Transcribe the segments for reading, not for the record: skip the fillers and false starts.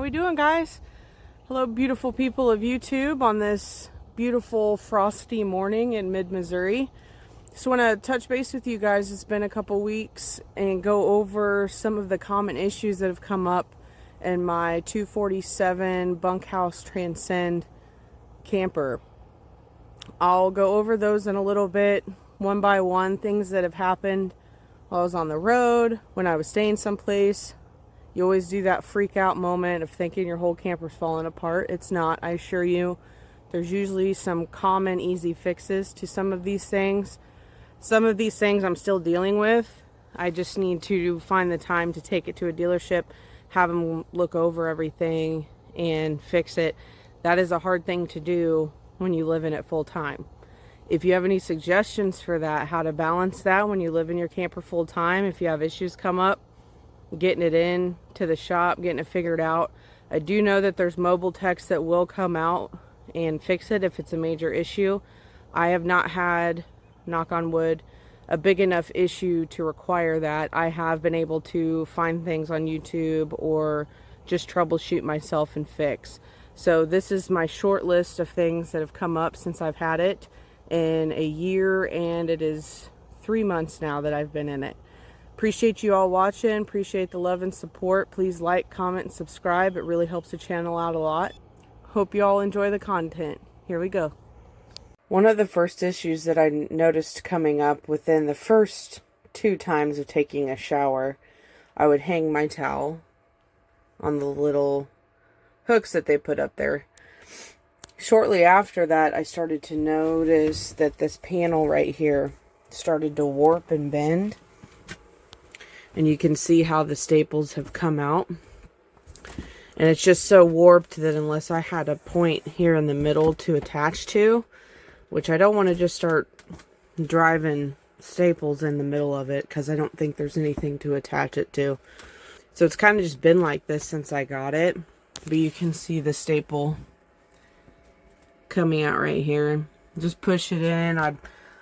we doing, guys? Hello, beautiful people of YouTube on this beautiful frosty morning in mid-Missouri. Just want to touch base with you guys. It's been a couple weeks and go over some of the common issues that have come up in my 247 bunkhouse Transcend camper. I'll go over those in a little bit, one by one, things that have happened while I was on the road, when I was staying someplace. You always do that freak out moment of thinking your whole camper's falling apart. It's not, I assure you. There's usually some common, easy fixes to some of these things. Some of these things I'm still dealing with. I just need to find the time to take it to a dealership, have them look over everything and fix it. That is a hard thing to do when you live in it full time. If you have any suggestions for that, how to balance that when you live in your camper full time, if you have issues come up, getting it in to the shop, getting it figured out. I do know that there's mobile techs that will come out and fix it if it's a major issue. I have not had, knock on wood, a big enough issue to require that. I have been able to find things on YouTube or just troubleshoot myself and fix. So this is my short list of things that have come up since I've had it in a year, and it is 3 months now that I've been in it. Appreciate you all watching. Appreciate the love and support. Please like, comment, and subscribe. It really helps the channel out a lot. Hope you all enjoy the content. Here we go. One of the first issues that I noticed coming up within the first 2 times of taking a shower, I would hang my towel on the little hooks that they put up there. Shortly after that, I started to notice that this panel right here started to warp and bend. And you can see how the staples have come out. And it's just so warped that unless I had a point here in the middle to attach to, which I don't want to just start driving staples in the middle of it because I don't think there's anything to attach it to. So it's kind of just been like this since I got it. But you can see the staple coming out right here. Just push it in.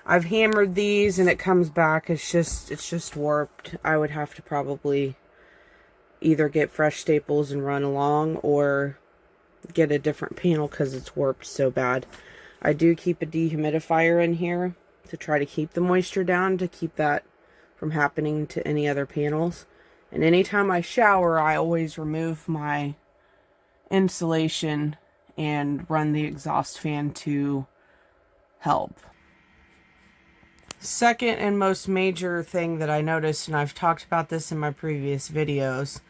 I've hammered these and it comes back. It's just warped. I would have to probably either get fresh staples and run along or get a different panel because it's warped so bad. I do keep a dehumidifier in here to try to keep the moisture down, to keep that from happening to any other panels. And anytime I shower, I always remove my insulation and run the exhaust fan to help. Second and most major thing that I noticed, and I've talked about this in my previous videos,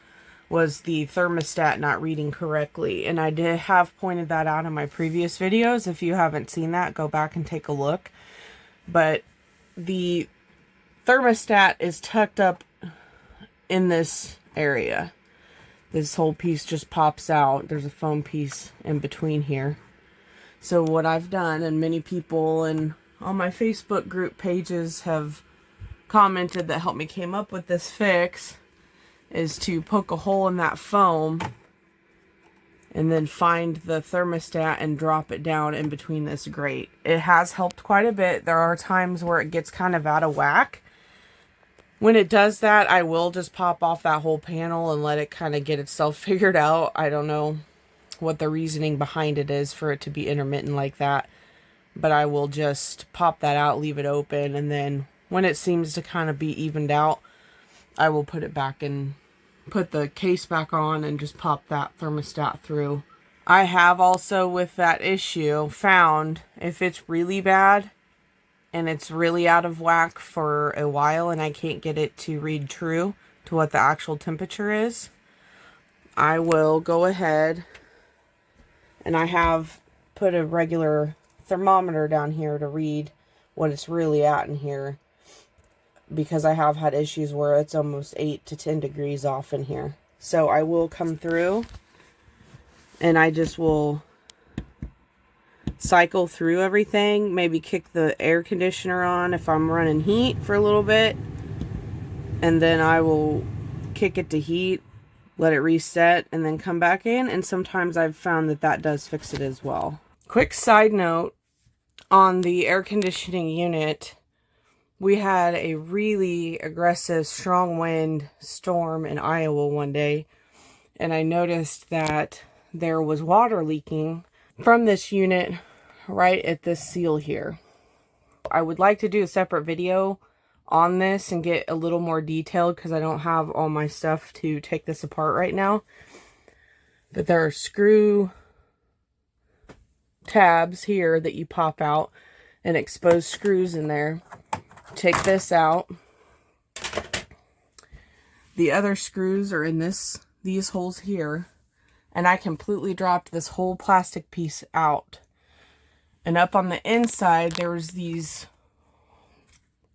was the thermostat not reading correctly. And I did have pointed that out in my previous videos. If you haven't seen that, go back and take a look. But the thermostat is tucked up in this area. This whole piece just pops out. There's a foam piece in between here. So what I've done, and many people and on my Facebook group pages have commented that helped me came up with this fix, is to poke a hole in that foam and then find the thermostat and drop it down in between this grate. It has helped quite a bit. There are times where it gets kind of out of whack. When it does that, I will just pop off that whole panel and let it kind of get itself figured out. I don't know what the reasoning behind it is for it to be intermittent like that. But I will just pop that out, leave it open, and then when it seems to kind of be evened out, I will put it back and put the case back on and just pop that thermostat through. I have also, with that issue, found if it's really bad and it's really out of whack for a while and I can't get it to read true to what the actual temperature is, I will go ahead, and I have put a regular thermometer down here to read what it's really at in here, because I have had issues where it's almost 8 to 10 degrees off in here. So I will come through and I just will cycle through everything, maybe kick the air conditioner on if I'm running heat for a little bit, and then I will kick it to heat, let it reset, and then come back in. And sometimes I've found that that does fix it as well. Quick side note, on the air conditioning unit, we had a really aggressive strong wind storm in Iowa one day, and I noticed that there was water leaking from this unit right at this seal here. I would like to do a separate video on this and get a little more detailed because I don't have all my stuff to take this apart right now. But there are screw tabs here that you pop out and expose screws in there. Take this out. The other screws are in these holes here, and I completely dropped this whole plastic piece out. And up on the inside there was these,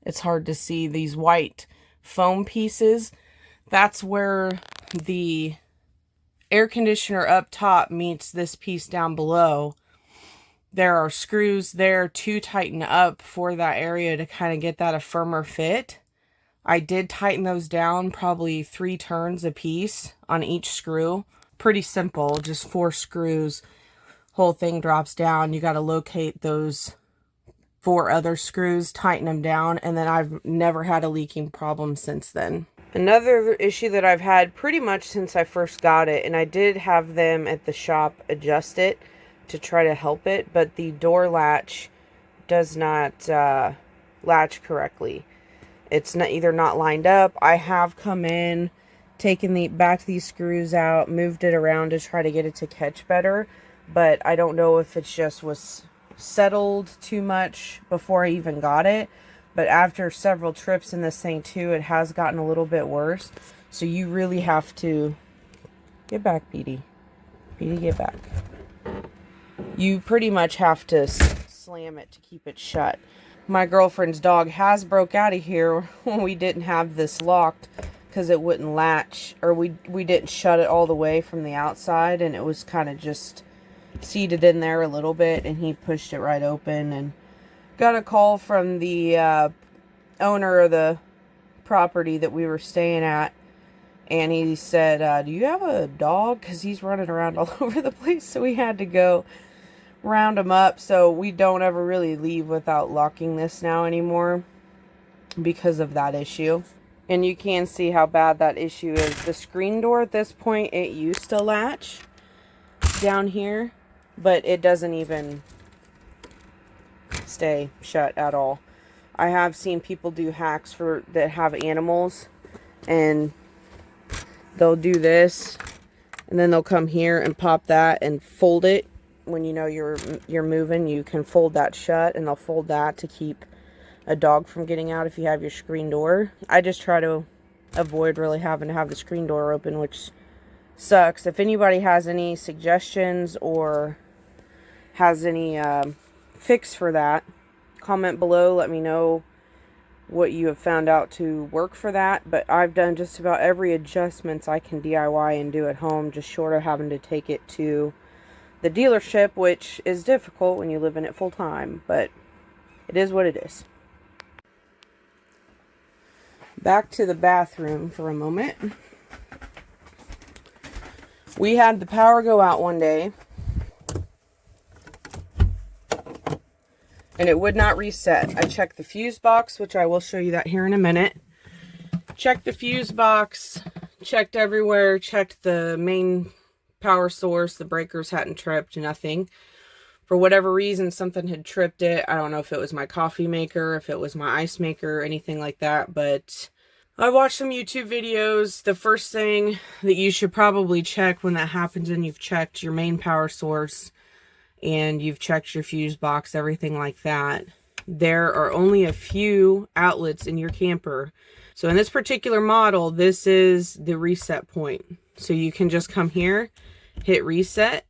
it's hard to see, these white foam pieces. That's where the air conditioner up top meets this piece down below. There are screws there to tighten up for that area to kind of get that a firmer fit. I did tighten those down, probably 3 turns a piece on each screw. Pretty simple, just 4 screws. Whole thing drops down. You got to locate those 4 other screws, tighten them down, and then I've never had a leaking problem since then. Another issue that I've had pretty much since I first got it, and I did have them at the shop adjust it to try to help it, but the door latch does not latch correctly. It's either not lined up. I have come in, taken these screws out, moved it around to try to get it to catch better, but I don't know if it's just was settled too much before I even got it. But after several trips in this thing too, it has gotten a little bit worse. So you really have to get back, Petey. Petey, get back. You pretty much have to slam it to keep it shut. My girlfriend's dog has broke out of here when we didn't have this locked because it wouldn't latch, or we didn't shut it all the way from the outside, and it was kind of just seated in there a little bit, and he pushed it right open. And got a call from the owner of the property that we were staying at, and he said, do you have a dog? Because he's running around all over the place. So we had to go round him up. So we don't ever really leave without locking this now anymore because of that issue. And you can see how bad that issue is. The screen door at this point, it used to latch down here, but it doesn't even stay shut at all. I have seen people do hacks that have animals, and they'll do this, and then they'll come here and pop that and fold it. When you know you're moving, you can fold that shut, and they'll fold that to keep a dog from getting out if you have your screen door. I just try to avoid really having to have the screen door open, which sucks. If anybody has any suggestions or has any fix for that, comment below. Let me know what you have found out to work for that. But I've done just about every adjustments I can DIY and do at home, just short of having to take it to the dealership, which is difficult when you live in it full time, but it is what it is. Back to the bathroom for a moment. We had the power go out one day, and it would not reset. I checked the fuse box, which I will show you that here in a minute. Checked the fuse box, checked everywhere, checked the main power source. The breakers hadn't tripped, nothing. For whatever reason, something had tripped it. I don't know if it was my coffee maker, if it was my ice maker, anything like that, but I watched some YouTube videos. The first thing that you should probably check when that happens, and you've checked your main power source and you've checked your fuse box, everything like that, there are only a few outlets in your camper. So in this particular model, this is the reset point. So you can just come here, hit reset.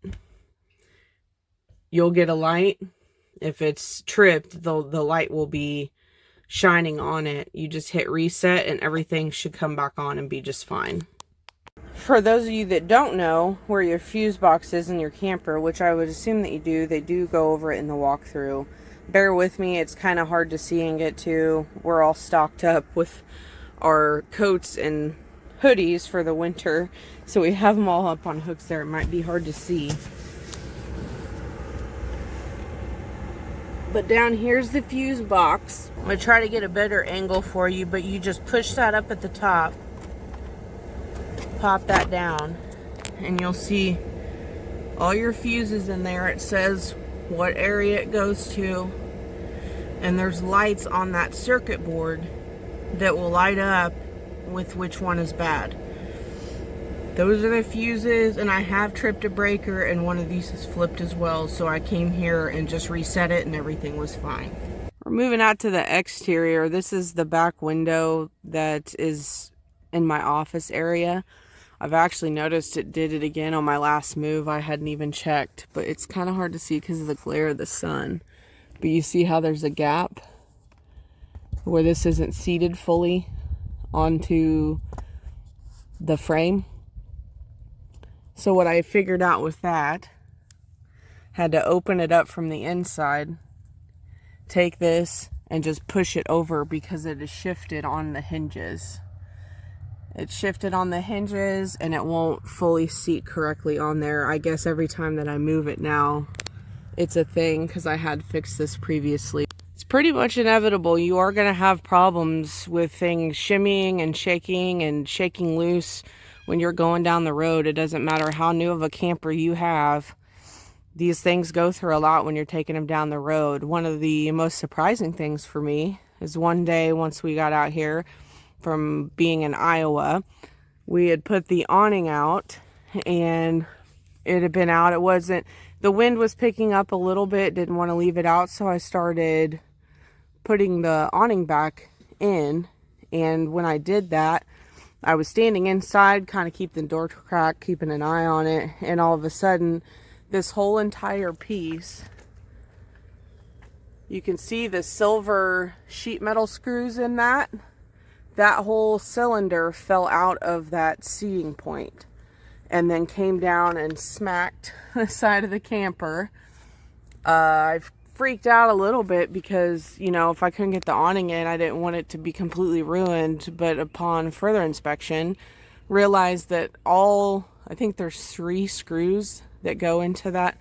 You'll get a light. If it's tripped, the light will be shining on it. You just hit reset and everything should come back on and be just fine. For those of you that don't know where your fuse box is in your camper, which I would assume that you do, they do go over it in the walkthrough. Bear with me, it's kind of hard to see and get to. We're all stocked up with our coats and hoodies for the winter, so we have them all up on hooks there. It might be hard to see. But down here's the fuse box. I'm going to try to get a better angle for you, but you just push that up at the top. Pop that down. and you'll see all your fuses in there. It says what area it goes to, and there's lights on that circuit board that will light up with which one is bad. Those are the fuses, and I have tripped a breaker, and one of these is flipped as well, so I came here and just reset it and everything was fine. We're moving out to the exterior. This is the back window that is in my office area. I've actually noticed it did it again on my last move. I hadn't even checked, but it's kind of hard to see because of the glare of the sun. But you see how there's a gap where this isn't seated fully onto the frame. So what I figured out with that, had to open it up from the inside, take this and just push it over because it is shifted on the hinges. It's shifted on the hinges and it won't fully seat correctly on there. I guess every time that I move it now, it's a thing because I had fixed this previously. It's pretty much inevitable. You are going to have problems with things shimmying and shaking loose when you're going down the road. It doesn't matter how new of a camper you have. These things go through a lot when you're taking them down the road. One of the most surprising things for me is one day once we got out here from being in Iowa, we had put the awning out and it had been out. It wasn't, the wind was picking up a little bit, didn't want to leave it out, so I started putting the awning back in. And when I did that, I was standing inside, kind of keeping the door cracked, keeping an eye on it, and all of a sudden, this whole entire piece, you can see the silver sheet metal screws in that whole cylinder fell out of that seating point and then came down and smacked the side of the camper. I freaked out a little bit because, you know, if I couldn't get the awning in, I didn't want it to be completely ruined. But upon further inspection, realized that I think there's 3 screws that go into that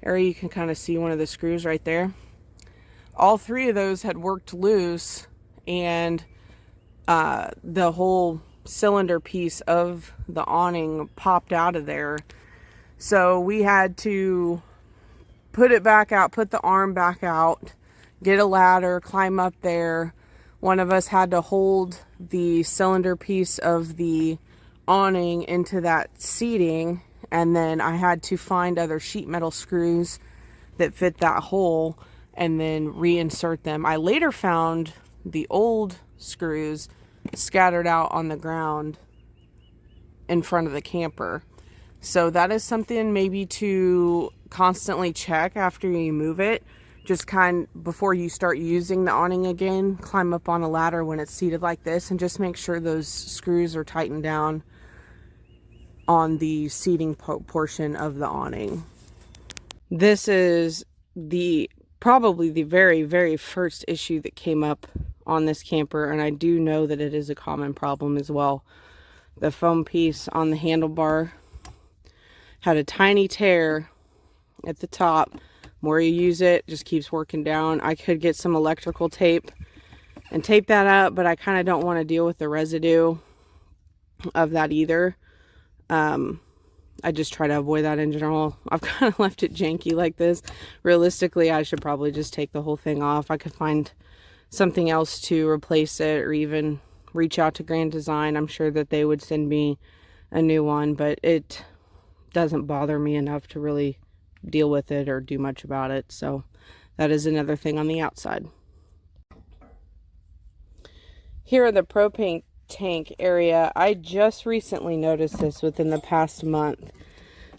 area. You can kind of see one of the screws right there. All 3 of those had worked loose, and the whole cylinder piece of the awning popped out of there. So we had to put it back out, put the arm back out, get a ladder, climb up there. One of us had to hold the cylinder piece of the awning into that seating, and then I had to find other sheet metal screws that fit that hole and then reinsert them. I later found the old screws scattered out on the ground in front of the camper. So that is something maybe to constantly check after you move it. Just before you start using the awning again, climb up on a ladder when it's seated like this and just make sure those screws are tightened down on the seating portion of the awning. This is probably the very, very first issue that came up on this camper, and I do know that it is a common problem as well. The foam piece on the handlebar had a tiny tear at the top. More you use it, just keeps working down. I could get some electrical tape and tape that up, but I kind of don't want to deal with the residue of that either. I just try to avoid that in general. I've kind of left it janky like this. Realistically, I should probably just take the whole thing off. I could find something else to replace it, or even reach out to Grand Design. I'm sure that they would send me a new one, but it doesn't bother me enough to really deal with it or do much about it. So that is another thing on the outside. Here in the propane tank area, I just recently noticed this within the past month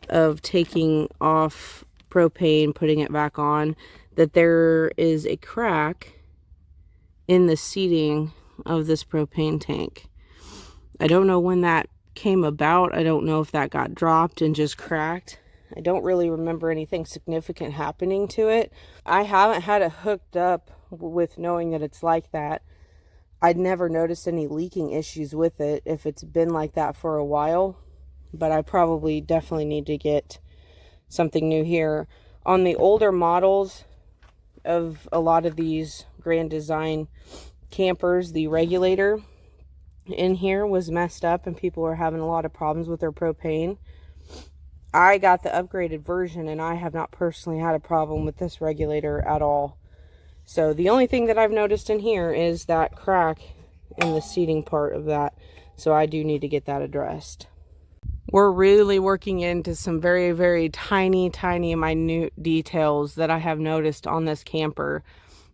of taking off propane, putting it back on, that there is a crack in the seating of this propane tank. I don't know when that came about. I don't know if that got dropped and just cracked. I don't really remember anything significant happening to it. I haven't had it hooked up with knowing that it's like that. I'd never noticed any leaking issues with it if it's been like that for a while, but I probably definitely need to get something new here. On the older models of a lot of these Grand Design campers, the regulator in here was messed up and people were having a lot of problems with their propane. I got the upgraded version and I have not personally had a problem with this regulator at all. So the only thing that I've noticed in here is that crack in the seating part of that. So I do need to get that addressed. We're really working into some very, very tiny, minute details that I have noticed on this camper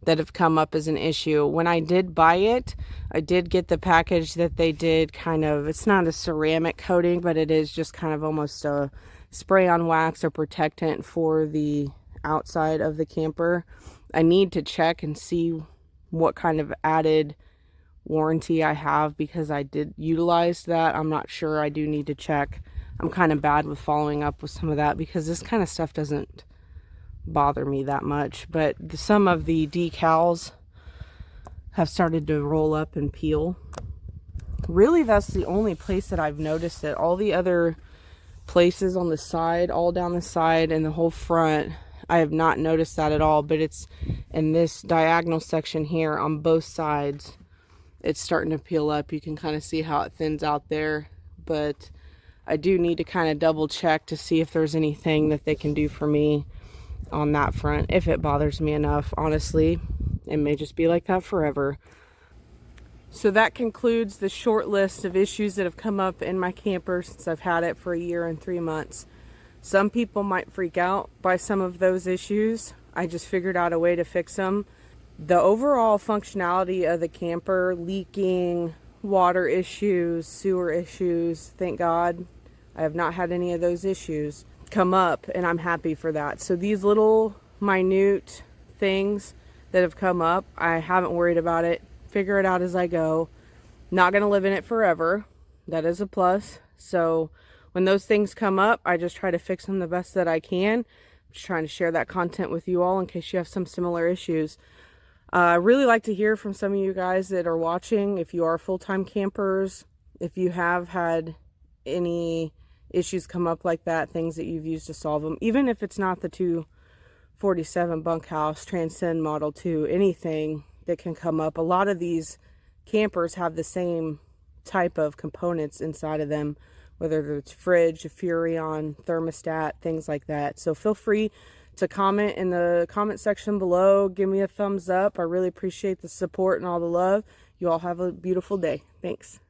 that have come up as an issue. When I did buy it, I did get the package that they did kind of, it's not a ceramic coating, but it is just kind of almost a spray on wax or protectant for the outside of the camper. I need to check and see what kind of added warranty I have because I did utilize that. I'm not sure. I do need to check. I'm kind of bad with following up with some of that because this kind of stuff doesn't bother me that much, but some of the decals have started to roll up and peel. Really, that's the only place that I've noticed it. All the other places on the side, all down the side and the whole front, I have not noticed that at all, but it's in this diagonal section here on both sides. It's starting to peel up. You can kind of see how it thins out there, but I do need to kind of double check to see if there's anything that they can do for me on that front. If it bothers me enough, honestly, it may just be like that forever. So that concludes the short list of issues that have come up in my camper since I've had it for a year and 3 months. Some people might freak out by some of those issues. I just figured out a way to fix them. The overall functionality of the camper, leaking, water issues, sewer issues, thank God I have not had any of those issues come up, and I'm happy for that. So these little minute things that have come up, I haven't worried about it. Figure it out as I go. Not going to live in it forever. That is a plus. So when those things come up, I just try to fix them the best that I can. I'm just trying to share that content with you all in case you have some similar issues. I really like to hear from some of you guys that are watching. If you are full-time campers, if you have had any issues come up like that, things that you've used to solve them, even if it's not the 247 bunkhouse Transcend Model 2, anything that can come up. A lot of these campers have the same type of components inside of them, whether it's fridge, a Furrion, thermostat, things like that. So feel free to comment in the comment section below. Give me a thumbs up. I really appreciate the support and all the love. You all have a beautiful day. Thanks.